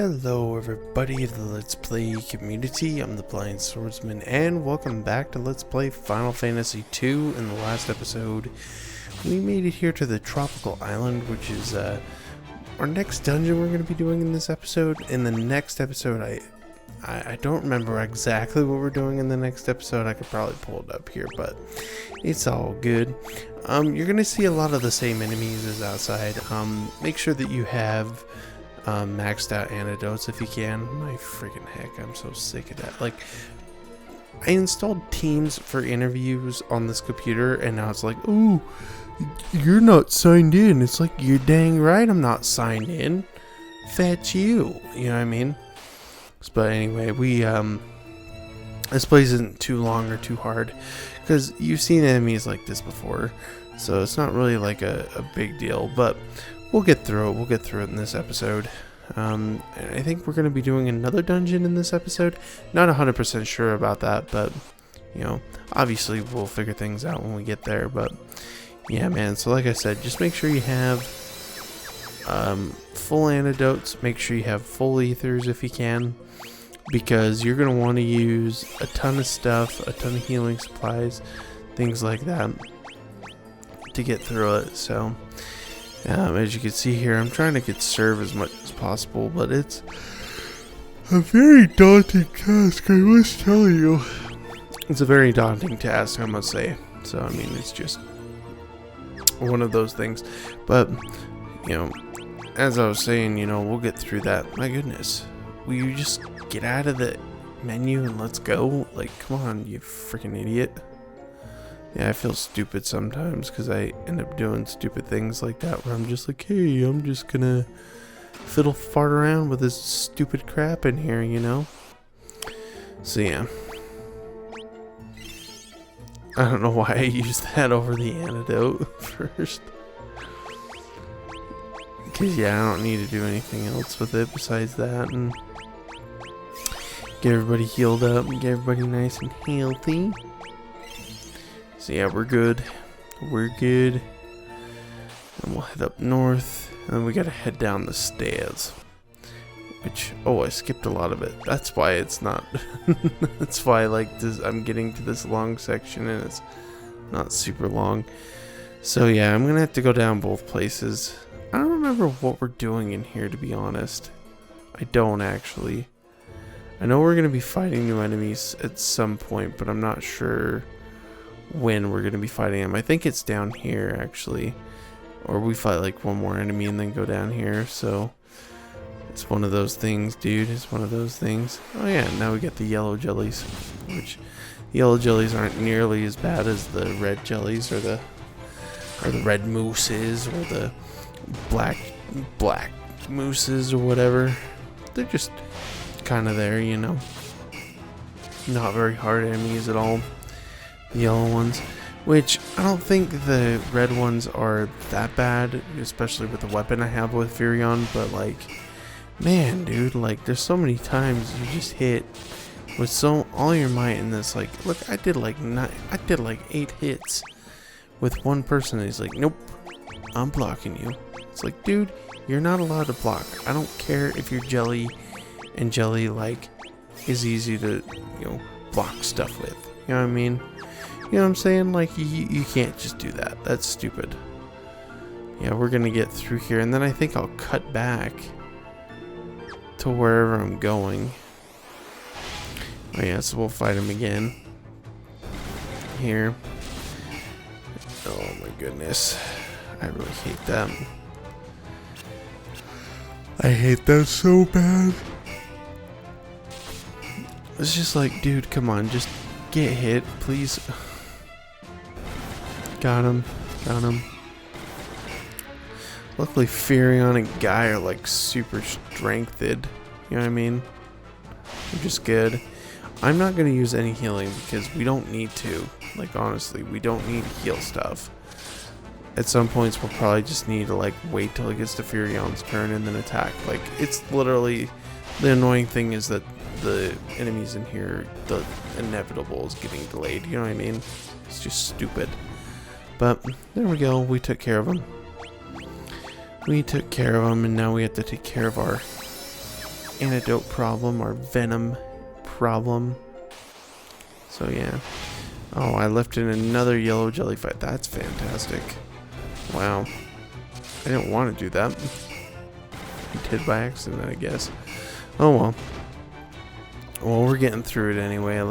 Hello everybody of the Let's Play community, I'm the Blind Swordsman, and welcome back to Let's Play Final Fantasy II. In the last episode, we made it here to the tropical island, which is our next dungeon we're going to be doing in this episode. In the next episode, I don't remember exactly what we're doing in the next episode. I could probably pull it up here, but it's all good. You're going to see a lot of the same enemies as outside. Make sure that you have maxed out antidotes if you can. My freaking heck, I'm so sick of that. Like, I installed Teams for interviews on this computer, and now it's like, ooh, you're not signed in. It's like, you're dang right I'm not signed in. Fetch you. You know what I mean? But anyway, this place isn't too long or too hard, because you've seen enemies like this before, so it's not really like a big deal, but we'll get through it. We'll get through it in this episode. And I think we're going to be doing another dungeon in this episode. Not 100% sure about that, but, you know, obviously we'll figure things out when we get there. But, yeah, man, so like I said, just make sure you have full antidotes. Make sure you have full ethers if you can, because you're going to want to use a ton of stuff, a ton of healing supplies, things like that, to get through it. So as you can see here, I'm trying to conserve as much as possible, but it's a very daunting task, I must tell you. It's a very daunting task, I must say. So, I mean, it's just one of those things. But, you know, as I was saying, you know, we'll get through that. My goodness. Will you just get out of the menu and let's go? Like, come on, you freaking idiot. Yeah, I feel stupid sometimes because I end up doing stupid things like that where I'm just like, hey, I'm just gonna fiddle fart around with this stupid crap in here, you know? So yeah. I don't know why I used that over the antidote first. Because yeah, I don't need to do anything else with it besides that, and get everybody healed up and get everybody nice and healthy. So yeah, we're good. We're good. And we'll head up north. And then we gotta head down the stairs. Which, oh, I skipped a lot of it. That's why it's not. That's why, like, this, I'm getting to this long section and it's not super long. So yeah, I'm gonna have to go down both places. I don't remember what we're doing in here, to be honest. I don't actually. I know we're gonna be fighting new enemies at some point, but I'm not sure when we're going to be fighting them. I think it's down here, actually. Or we fight like one more enemy and then go down here. So it's one of those things, dude. It's one of those things. Oh yeah, now we get the yellow jellies. Which, yellow jellies aren't nearly as bad as the red jellies, or the red mooses, or the black mooses, or whatever. They're just kind of there, you know. Not very hard enemies at all. The yellow ones, which I don't think the red ones are that bad, especially with the weapon I have with Furion, but like, man, dude, like, there's so many times you just hit with all your might in this. Like, look, I did like 8 hits with one person, and he's like, nope, I'm blocking you. It's like, dude, you're not allowed to block. I don't care if you're jelly, and jelly, like, is easy to, you know, block stuff with. You know what I mean? You know what I'm saying? Like, you can't just do that. That's stupid. Yeah, we're gonna get through here, and then I think I'll cut back to wherever I'm going. Oh yeah, so we'll fight him again. Here. Oh my goodness. I really hate that. I hate that so bad. It's just like, dude, come on, just get hit, please. Got him. Got him. Luckily, Furion and Guy are like super strengthed. You know what I mean? They're just good. I'm not going to use any healing because we don't need to. Like, honestly, we don't need to heal stuff. At some points, we'll probably just need to like wait till it gets to Furion's turn and then attack. Like, it's literally, the annoying thing is that the enemies in here, the inevitable is getting delayed. You know what I mean? It's just stupid. But there we go. We took care of them. We took care of them, and now we have to take care of our antidote problem or venom problem. So yeah. Oh, I left in another yellow jellyfish. That's fantastic. Wow. I didn't want to do that. I did by accident, I guess. Oh well. Well, we're getting through it anyway.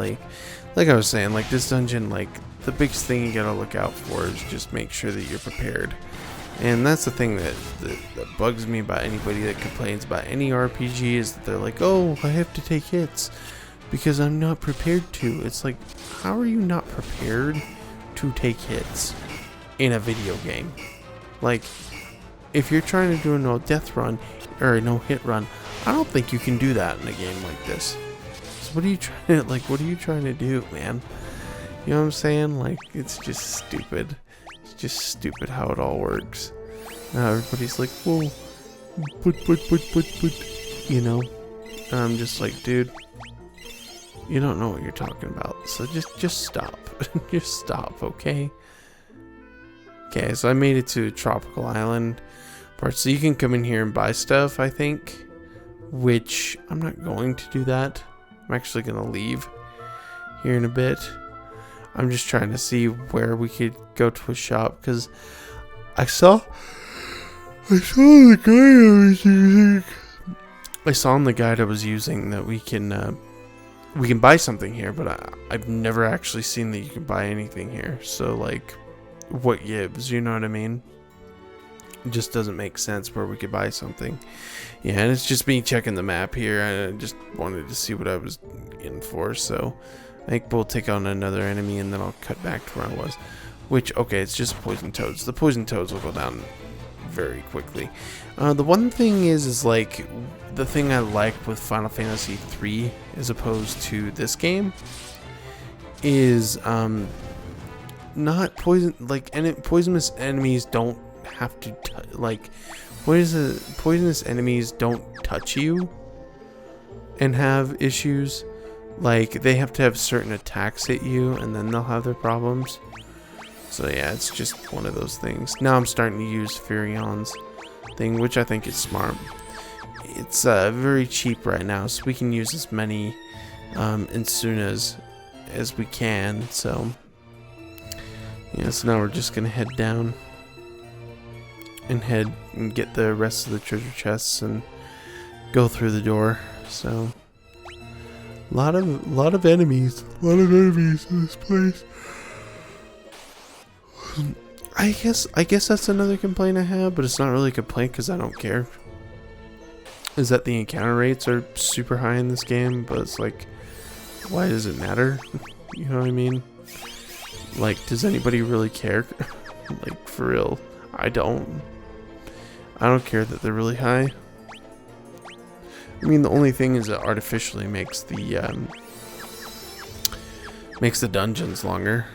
Like I was saying, like this dungeon, like the biggest thing you gotta look out for is just make sure that you're prepared. And that's the thing that bugs me about anybody that complains about any RPG is that they're like, oh, I have to take hits because I'm not prepared to. It's like, how are you not prepared to take hits in a video game? Like, if you're trying to do a no death run or a no hit run, I don't think you can do that in a game like this. So what are you trying to do, man? You know what I'm saying? Like, it's just stupid. It's just stupid how it all works. Now everybody's like, whoa, but, you know. And I'm just like, dude, you don't know what you're talking about. So just stop. Just stop, okay? Okay, so I made it to Tropical Island part. So you can come in here and buy stuff, I think. Which, I'm not going to do that. I'm actually going to leave here in a bit. I'm just trying to see where we could go to a shop. Because I saw the guide I was using. I saw in the guide I was using that we can buy something here. But I've never actually seen that you can buy anything here. So, like, what gives? You know what I mean? It just doesn't make sense where we could buy something. Yeah, and it's just me checking the map here. I just wanted to see what I was in for. So I think we'll take on another enemy and then I'll cut back to where I was. Which, okay, it's just poison toads. The poison toads will go down very quickly. The one thing is like, the thing I like with Final Fantasy 3 as opposed to this game is not poison, like, poisonous enemies don't have to like, poisonous enemies don't touch you and have issues. Like, they have to have certain attacks at you and then they'll have their problems. So yeah, it's just one of those things. Now I'm starting to use Furion's thing, which I think is smart. It's very cheap right now, so we can use as many Insunas as we can. So yeah, so now we're just gonna head down and head and get the rest of the treasure chests and go through the door. So a lot of enemies in this place. I guess that's another complaint I have, but it's not really a complaint because I don't care. Is that the encounter rates are super high in this game, but it's like, why does it matter? You know what I mean? Like, does anybody really care? Like, for real, I don't care that they're really high. I mean, the only thing is it artificially makes the dungeons longer.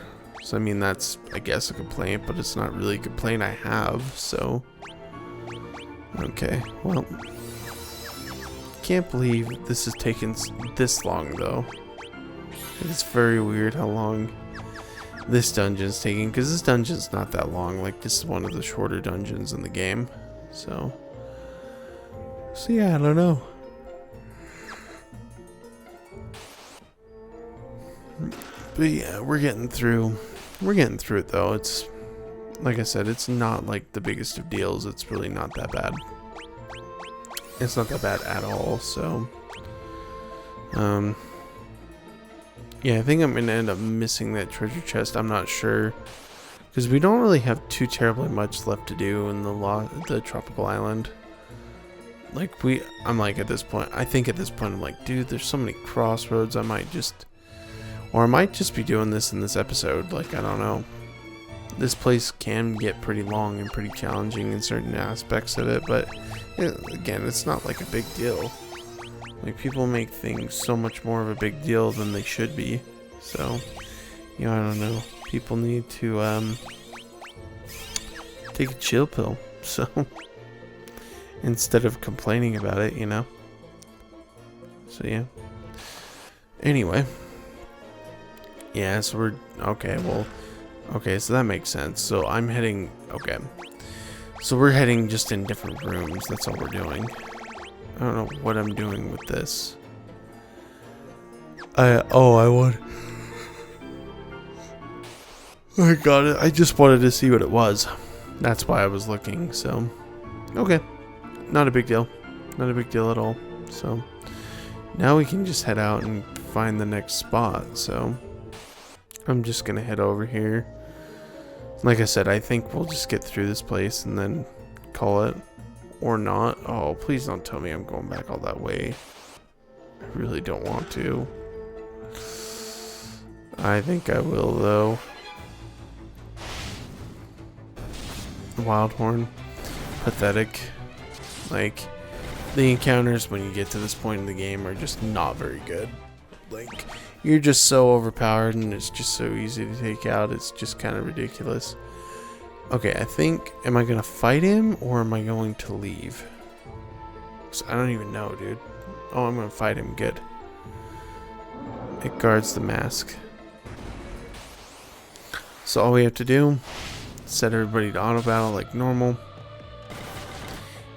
So I mean, that's, I guess, a complaint, but it's not really a complaint I have. So okay, well, can't believe this has taken this long though. It's very weird how long this dungeon's taking, because this dungeon's not that long. Like, this is one of the shorter dungeons in the game. So yeah, I don't know. But yeah, we're getting through it though. It's, like I said, it's not like the biggest of deals. It's really not that bad. It's not that bad at all. So yeah, I think I'm gonna end up missing that treasure chest. I'm not sure, because we don't really have too terribly much left to do in the tropical island. Like, I'm like, at this point, I think at this point I'm like, dude, there's so many crossroads. I might just be doing this in this episode. Like, I don't know. This place can get pretty long and pretty challenging in certain aspects of it, but again, it's not like a big deal. Like, people make things so much more of a big deal than they should be. So, you know, I don't know. People need to take a chill pill. So, instead of complaining about it, you know. So yeah. Anyway. Yeah, so we're okay. Well, okay, so that makes sense. So I'm heading. Okay. So we're heading just in different rooms. That's all we're doing. I don't know what I'm doing with this. I want. I got it. I just wanted to see what it was. That's why I was looking, so. Okay. Not a big deal. Not a big deal at all. So, now we can just head out and find the next spot, so. I'm just gonna head over here. Like I said, I think we'll just get through this place and then call it. Or not. Oh, please don't tell me I'm going back all that way. I really don't want to. I think I will, though. Wildhorn. Pathetic. Like, the encounters when you get to this point in the game are just not very good. Like, you're just so overpowered and it's just so easy to take out. It's just kind of ridiculous. Okay, I think, am I going to fight him or am I going to leave? 'Cause I don't even know, dude. Oh, I'm going to fight him. Good. It guards the mask. So all we have to do, set everybody to auto battle like normal.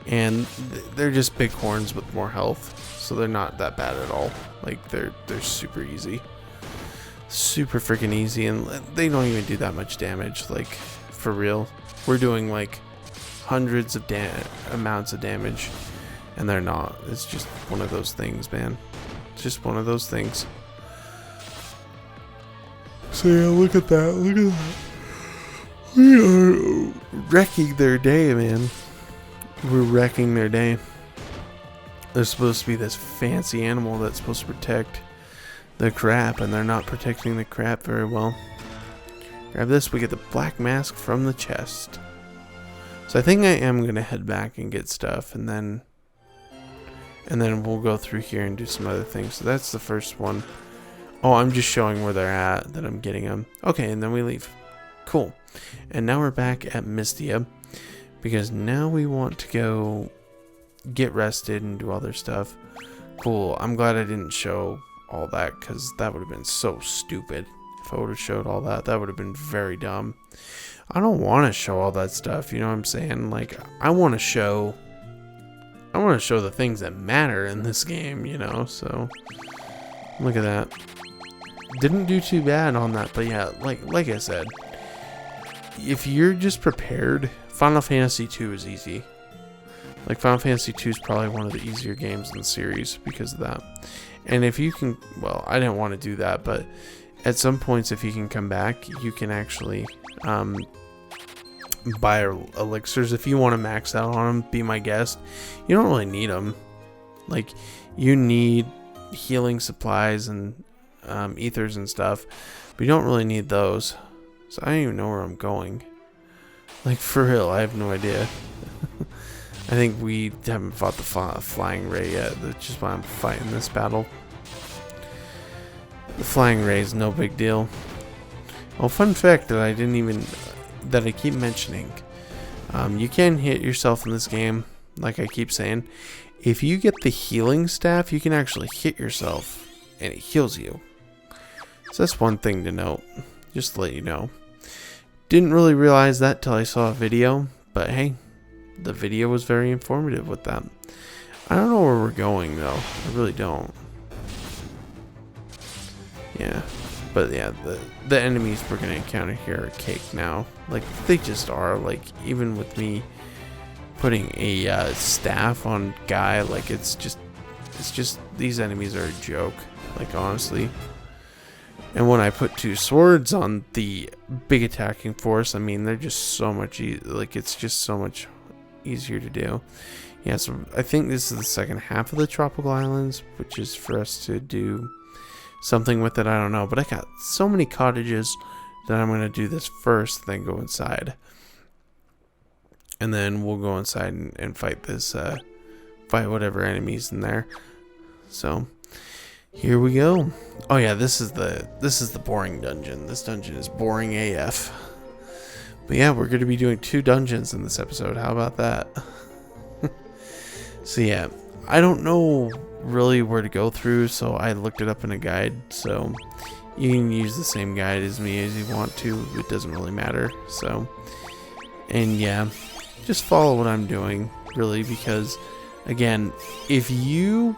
And they're just big horns with more health. So they're not that bad at all. Like, they're super easy. Super freaking easy. And they don't even do that much damage. Like, for real. We're doing like hundreds of amounts of damage. And they're not. It's just one of those things, man. It's just one of those things. So yeah, look at that. Look at that. We are wrecking their day, man. We're wrecking their day. There's supposed to be this fancy animal that's supposed to protect the crap, and they're not protecting the crap very well. Grab this, we get the black mask from the chest. So I think I am going to head back and get stuff, and then we'll go through here and do some other things. So that's the first one. Oh, I'm just showing where they're at, that I'm getting them. Okay, and then we leave. Cool. And now we're back at Mysdia, because now we want to go get rested and do other stuff. Cool. I'm glad I didn't show all that, because that would have been so stupid. If I would have showed all that, that would have been very dumb. I don't want to show all that stuff, you know what I'm saying? Like, I want to show the things that matter in this game, you know? So, look at that. Didn't do too bad on that, but yeah, like I said, if you're just prepared, Final Fantasy 2 is easy. Like, Final Fantasy 2 is probably one of the easier games in the series because of that. And if you can, well, I didn't want to do that, but at some points, if you can come back, you can actually buy elixirs. If you want to max out on them, be my guest. You don't really need them. Like, you need healing supplies and ethers and stuff, but you don't really need those. So I don't even know where I'm going. Like, for real, I have no idea. I think we haven't fought the flying ray yet. That's just why I'm fighting this battle. The flying ray is no big deal. Oh, fun fact that I keep mentioning. You can hit yourself in this game, like I keep saying. If you get the healing staff, you can actually hit yourself, and it heals you. So that's one thing to note, just to let you know. Didn't really realize that till I saw a video, but hey, the video was very informative with that. I don't know where we're going though. I really don't. Yeah, but yeah, the enemies we're gonna encounter here are cake now. Like, they just are. Like, even with me putting a staff on Guy, like, it's just these enemies are a joke. Like, honestly. And when I put 2 swords on the big attacking force, I mean, they're just so much like, it's just so much easier to do. Yeah, so I think this is the second half of the Tropical Islands, which is for us to do something with it. I don't know, but I got so many cottages that I'm going to do this first, then go inside. And then we'll go inside and fight this, fight whatever enemies in there. So, here we go. Oh yeah, this is the boring dungeon. This dungeon is boring AF. But yeah, we're going to be doing 2 dungeons in this episode. How about that? So yeah, I don't know really where to go through, so I looked it up in a guide. So you can use the same guide as me as you want to. It doesn't really matter. So, and yeah, just follow what I'm doing, really, because Again, if you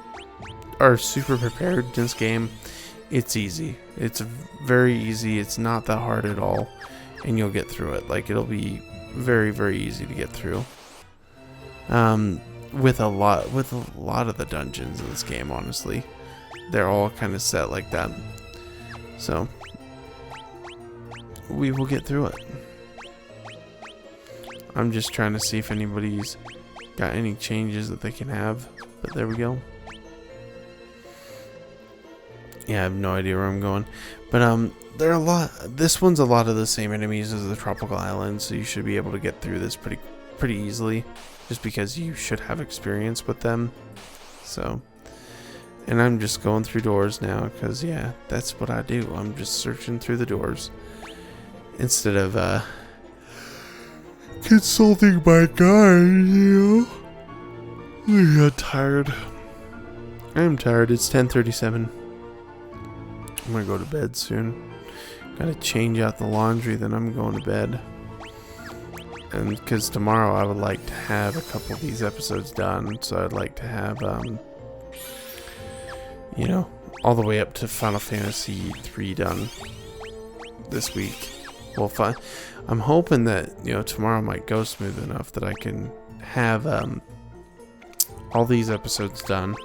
are super prepared in this game, it's easy. It's very easy. It's not that hard at all, and you'll get through it. Like, it'll be very, very easy to get through. With a lot of the dungeons in this game, honestly, they're all kind of set like that. So we will get through it. I'm just trying to see if anybody's got any changes that they can have, but there we go. Yeah, I have no idea where I'm going, but there are a lot. This one's a lot of the same enemies as the tropical island, so you should be able to get through this pretty easily, just because you should have experience with them. So, and I'm just going through doors now, because yeah, that's what I do. I'm just searching through the doors instead of consulting my guide, you know. I got tired. I am tired. It's 10:37. I'm gonna go to bed soon. Gotta change out the laundry, then I'm going to bed. And because tomorrow I would like to have a couple of these episodes done, so I'd like to have, you know, all the way up to Final Fantasy 3 done this week. Well, fine. I'm hoping that, you know, tomorrow might go smooth enough that I can have all these episodes done,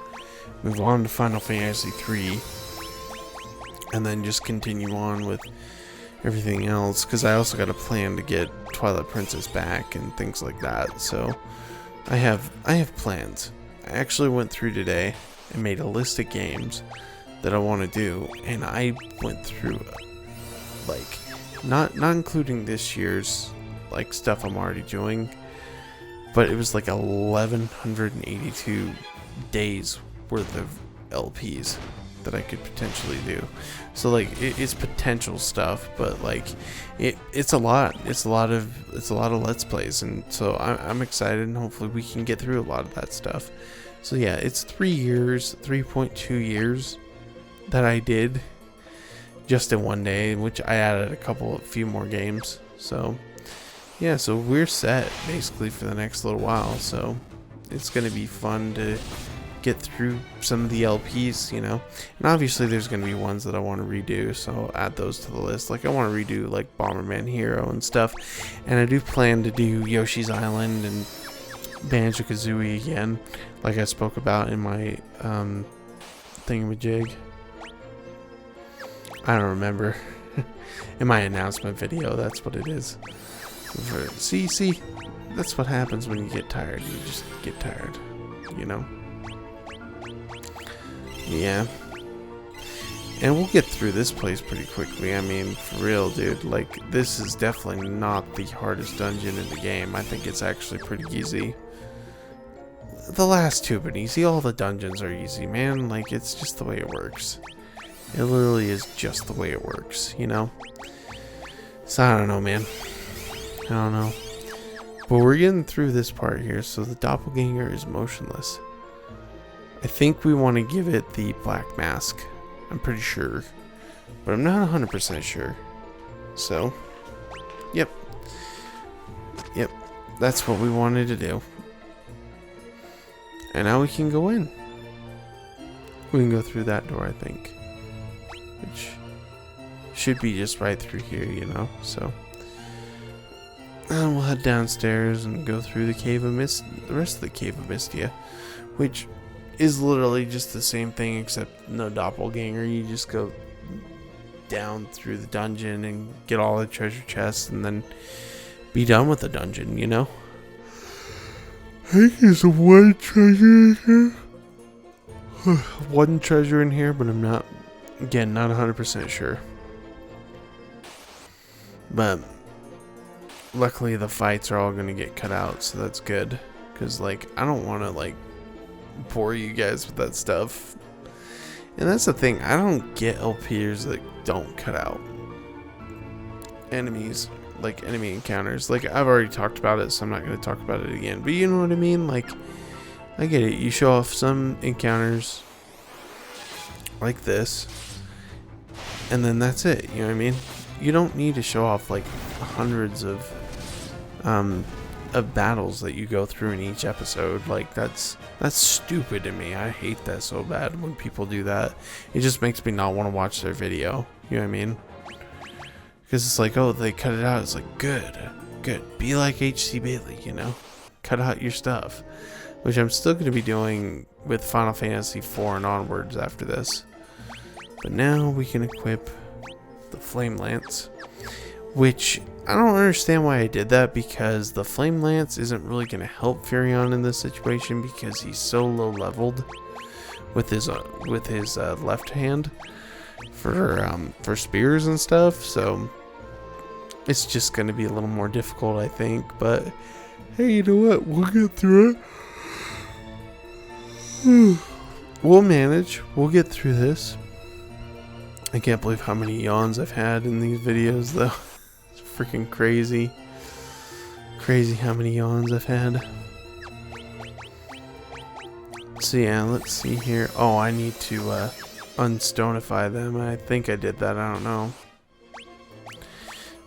move on to Final Fantasy 3, and then just continue on with everything else, because I also got a plan to get Twilight Princess back and things like that. So I have plans. I actually went through today and made a list of games that I want to do, and I went through like not including this year's like stuff I'm already doing, but it was like 1182 days worth of LPs that I could potentially do. So like it's potential stuff, but like it's a lot. It's a lot of Let's Plays, and so I'm excited, and hopefully we can get through a lot of that stuff. So yeah, it's 3 years, 3.2 years that I did just in one day, which I added a few more games. So yeah, so we're set basically for the next little while. So it's gonna be fun to get through some of the LPs, you know. And obviously there's going to be ones that I want to redo, so I'll add those to the list. Like I want to redo like Bomberman Hero and stuff, and I do plan to do Yoshi's Island and Banjo-Kazooie again, like I spoke about in my thingamajig. I don't remember. In my announcement video, that's what it is. See, that's what happens when you get tired. You just get tired, you know. Yeah, and we'll get through this place pretty quickly. I mean, for real, dude, like, this is definitely not the hardest dungeon in the game. I think it's actually pretty easy. The last two have been easy. All the dungeons are easy, man. Like, it's just the way it works. It literally is just the way it works, you know? So, I don't know, man. I don't know. But we're getting through this part here, so the Doppleganger is motionless. I think we want to give it the black mask. I'm pretty sure. But I'm not 100% sure. So, yep. Yep. That's what we wanted to do. And now we can go in. We can go through that door, I think. Which should be just right through here, you know. So, and we'll head downstairs and go through the Cave of the rest of the Cave of Mysdia. Which is literally just the same thing, except no doppelganger. You just go down through the dungeon and get all the treasure chests and then be done with the dungeon, you know? I think there's one treasure in here. One treasure in here, but I'm not 100% sure. But luckily the fights are all going to get cut out, so that's good. Because, like, I don't want to, like, bore you guys with that stuff. And that's the thing, I don't get LPers that don't cut out enemies, like enemy encounters. Like, I've already talked about it, so I'm not going to talk about it again, but you know what I mean? Like, I get it, you show off some encounters like this, and then that's it, you know what I mean? You don't need to show off like hundreds of of battles that you go through in each episode. Like, that's stupid to me. I hate that so bad when people do that. It just makes me not want to watch their video. You know what I mean? Because it's like, oh, they cut it out. It's like, good. Be like H.C. Bailey, you know? Cut out your stuff. Which I'm still going to be doing with Final Fantasy IV and onwards after this. But now we can equip the Flame Lance. Which, I don't understand why I did that, because the Flame Lance isn't really going to help Furion in this situation because he's so low leveled with his left hand for spears and stuff. So it's just going to be a little more difficult, I think. But hey, you know what? We'll get through it. We'll manage. We'll get through this. I can't believe how many yawns I've had in these videos, though. It's freaking crazy. Crazy how many yawns I've had. So yeah, let's see here. Oh, I need to unstonify them. I think I did that. I don't know.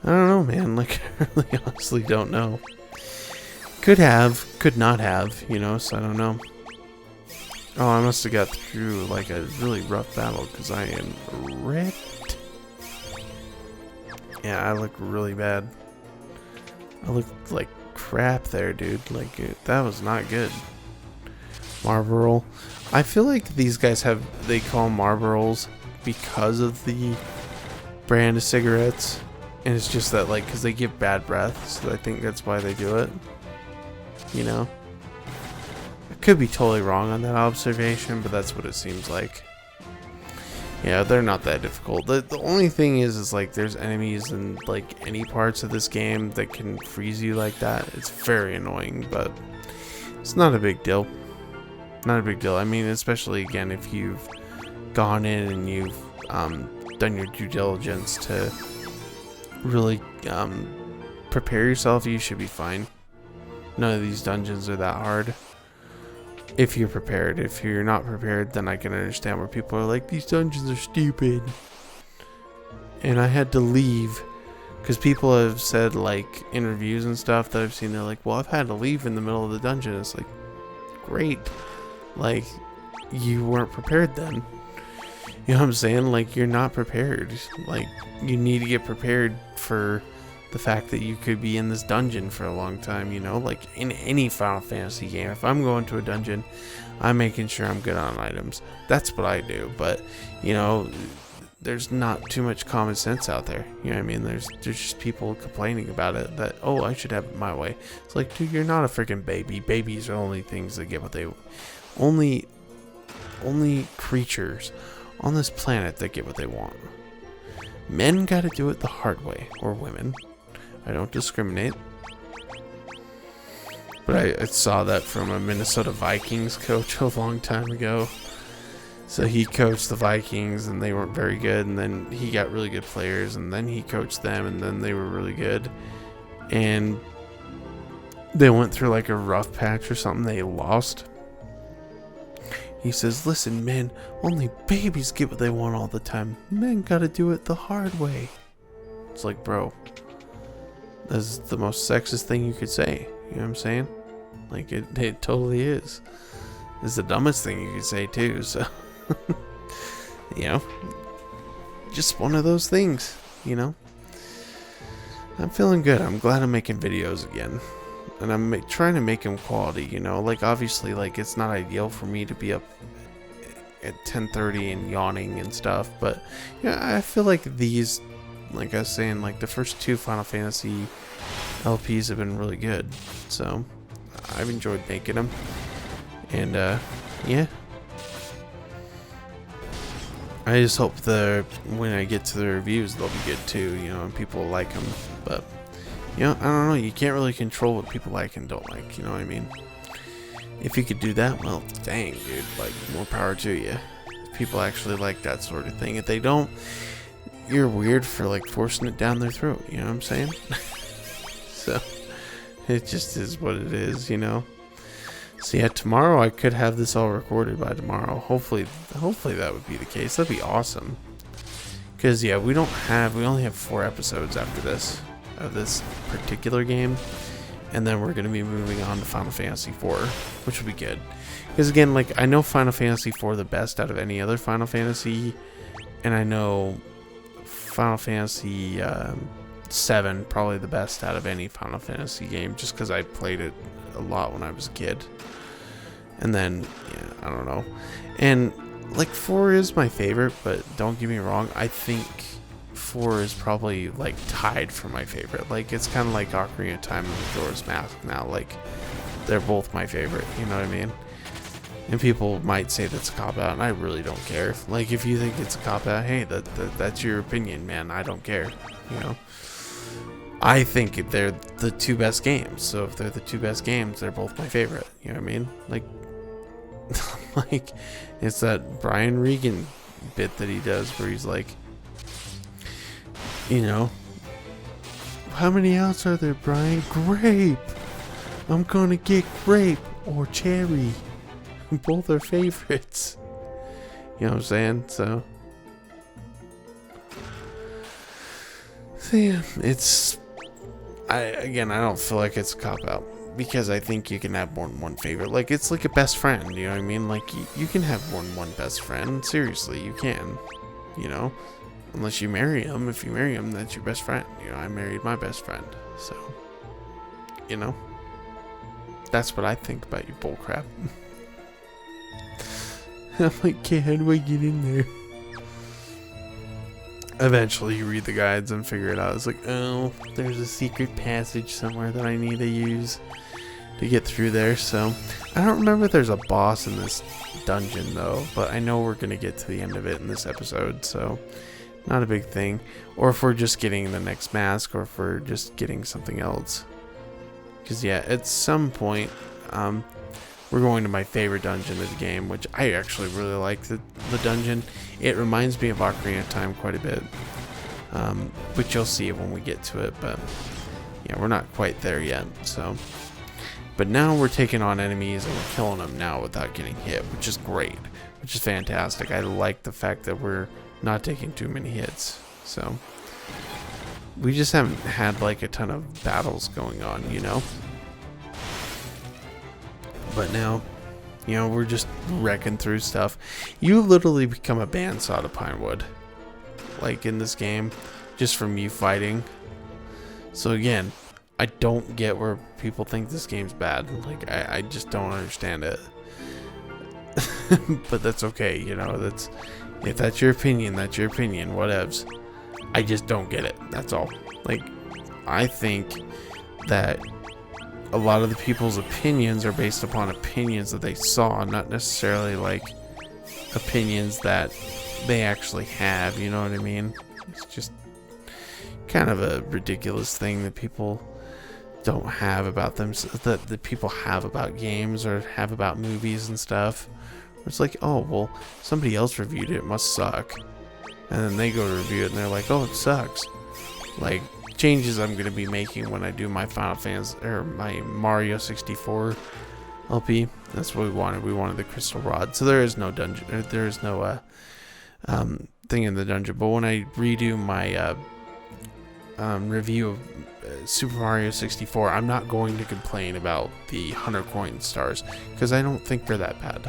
I don't know, man. Like, I really honestly don't know. Could have, could not have, you know, so I don't know. Oh, I must have got through like a really rough battle because I am wrecked. Yeah, I look really bad. I look like crap there, dude. Like, that was not good. Marlboro. I feel like these guys they call Marlboros because of the brand of cigarettes. And it's just that, like, because they give bad breath. So I think that's why they do it. You know? I could be totally wrong on that observation, but that's what it seems like. Yeah, they're not that difficult. The only thing is like there's enemies in like any parts of this game that can freeze you like that. It's very annoying, but it's not a big deal. Not a big deal. I mean, especially again if you've gone in and you've done your due diligence to really prepare yourself, you should be fine. None of these dungeons are that hard. If you're prepared. If you're not prepared, then I can understand where people are like, these dungeons are stupid. And I had to leave because people have said, like, in reviews and stuff that I've seen, they're like, well, I've had to leave in the middle of the dungeon. It's like, great. Like, you weren't prepared then. You know what I'm saying? Like, you're not prepared. Like, you need to get prepared for the fact that you could be in this dungeon for a long time, you know? Like, in any Final Fantasy game, if I'm going to a dungeon, I'm making sure I'm good on items. That's what I do. But, you know, there's not too much common sense out there. You know what I mean? There's just people complaining about it that, oh, I should have it my way. It's like, dude, you're not a freaking baby. Babies are only things that get what they... Only creatures on this planet that get what they want. Men gotta do it the hard way. Or women. I don't discriminate. But I saw that from a Minnesota Vikings coach a long time ago. So he coached the Vikings and they weren't very good. And then he got really good players. And then he coached them and then they were really good. And they went through like a rough patch or something. They lost. He says, listen, man, only babies get what they want all the time. Men gotta do it the hard way. It's like, bro, that's the most sexist thing you could say. You know what I'm saying? Like, it totally is. It's the dumbest thing you could say, too. So, you know, just one of those things, you know? I'm feeling good. I'm glad I'm making videos again. And I'm trying to make them quality, you know? Like, obviously, like, it's not ideal for me to be up at 10:30 and yawning and stuff. But, yeah, I feel like these, like I was saying, like, the first two Final Fantasy LPs have been really good. So, I've enjoyed making them. And, yeah. I just hope when I get to the reviews, they'll be good, too, you know? And people will like them. But... you know, I don't know, you can't really control what people like and don't like, you know what I mean? If you could do that, well, dang, dude, like, more power to you. If people actually like that sort of thing. If they don't, you're weird for, like, forcing it down their throat, you know what I'm saying? So, it just is what it is, you know? So, yeah, tomorrow I could have this all recorded by tomorrow. Hopefully that would be the case. That'd be awesome. Because, yeah, we only have 4 episodes after this. Of this particular game, and then we're going to be moving on to Final Fantasy IV, which will be good. Because again, like, I know Final Fantasy IV the best out of any other Final Fantasy, and I know Final Fantasy VII probably the best out of any Final Fantasy game, just because I played it a lot when I was a kid. And then, yeah, I don't know. And, like, 4 is my favorite, but don't get me wrong, I think 4 is probably, like, tied for my favorite. Like, it's kind of like Ocarina of Time and Majora's Mask now. Like, they're both my favorite, you know what I mean? And people might say that's a cop-out, and I really don't care. Like, if you think it's a cop-out, hey, that's your opinion, man. I don't care, you know? I think they're the 2 best games, so if they're the 2 best games, they're both my favorite, you know what I mean? Like, like, it's that Brian Regan bit that he does where he's like, you know, how many outs are there, Brian? Grape! I'm gonna get grape or cherry. Both are favorites. You know what I'm saying? So yeah, it's... I don't feel like it's a cop-out. Because I think you can have more than one favorite. Like, it's like a best friend, you know what I mean? Like, you can have more than one best friend. Seriously, you can. You know? Unless you marry him. If you marry him, that's your best friend. You know, I married my best friend. So, you know? That's what I think about you bullcrap. I'm like, okay, how do I get in there? Eventually you read the guides and figure it out. It's like, oh, there's a secret passage somewhere that I need to use to get through there. So I don't remember if there's a boss in this dungeon though, but I know we're gonna get to the end of it in this episode, so not a big thing. Or if we're just getting the next mask, or if we're just getting something else. Because yeah, at some point we're going to my favorite dungeon of the game, which I actually really like the dungeon. It reminds me of Ocarina of Time quite a bit, which you'll see when we get to it, but yeah, we're not quite there yet. So, but now we're taking on enemies and we're killing them now without getting hit, which is great, which is fantastic. I like the fact that we're not taking too many hits. So we just haven't had like a ton of battles going on, you know? But now, you know, we're just wrecking through stuff. You literally become a bandsaw to Pinewood, like in this game, just from you fighting. So again, I don't get where people think this game's bad. Like, I just don't understand it. But that's okay, you know, if that's your opinion, that's your opinion, whatevs. I just don't get it, that's all. Like, I think that a lot of the people's opinions are based upon opinions that they saw, not necessarily like opinions that they actually have, you know what I mean? It's just kind of a ridiculous thing that people don't have about them, that people have about games or have about movies and stuff. It's like, oh, well, somebody else reviewed it, it must suck. And then they go to review it and they're like, oh, it sucks. Like, changes I'm going to be making when I do my Final Fantasy or my Mario 64 LP. That's what we wanted. We wanted the crystal rod. So there is no dungeon. There is no thing in the dungeon. But when I redo my review of Super Mario 64, I'm not going to complain about the 100 coin stars because I don't think they're that bad.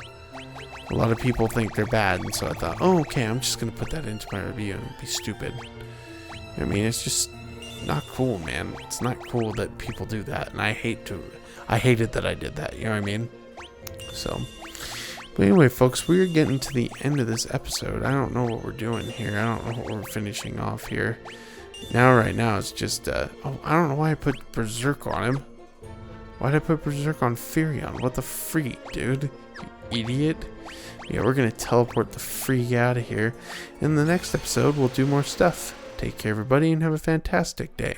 A lot of people think they're bad, and so I thought, oh, okay, I'm just going to put that into my review and be stupid. I mean, it's just not cool, man. It's not cool that people do that, and I hated that I did that, you know what I mean? So, but anyway, folks, we're getting to the end of this episode. I don't know what we're doing here. I don't know what we're finishing off here. Right now, it's just, oh, I don't know why I put Berserk on him. Why'd I put Berserk on Furion? What the freak, dude? You idiot. Yeah, we're gonna teleport the freak out of here. In the next episode, we'll do more stuff. Take care, everybody, and have a fantastic day.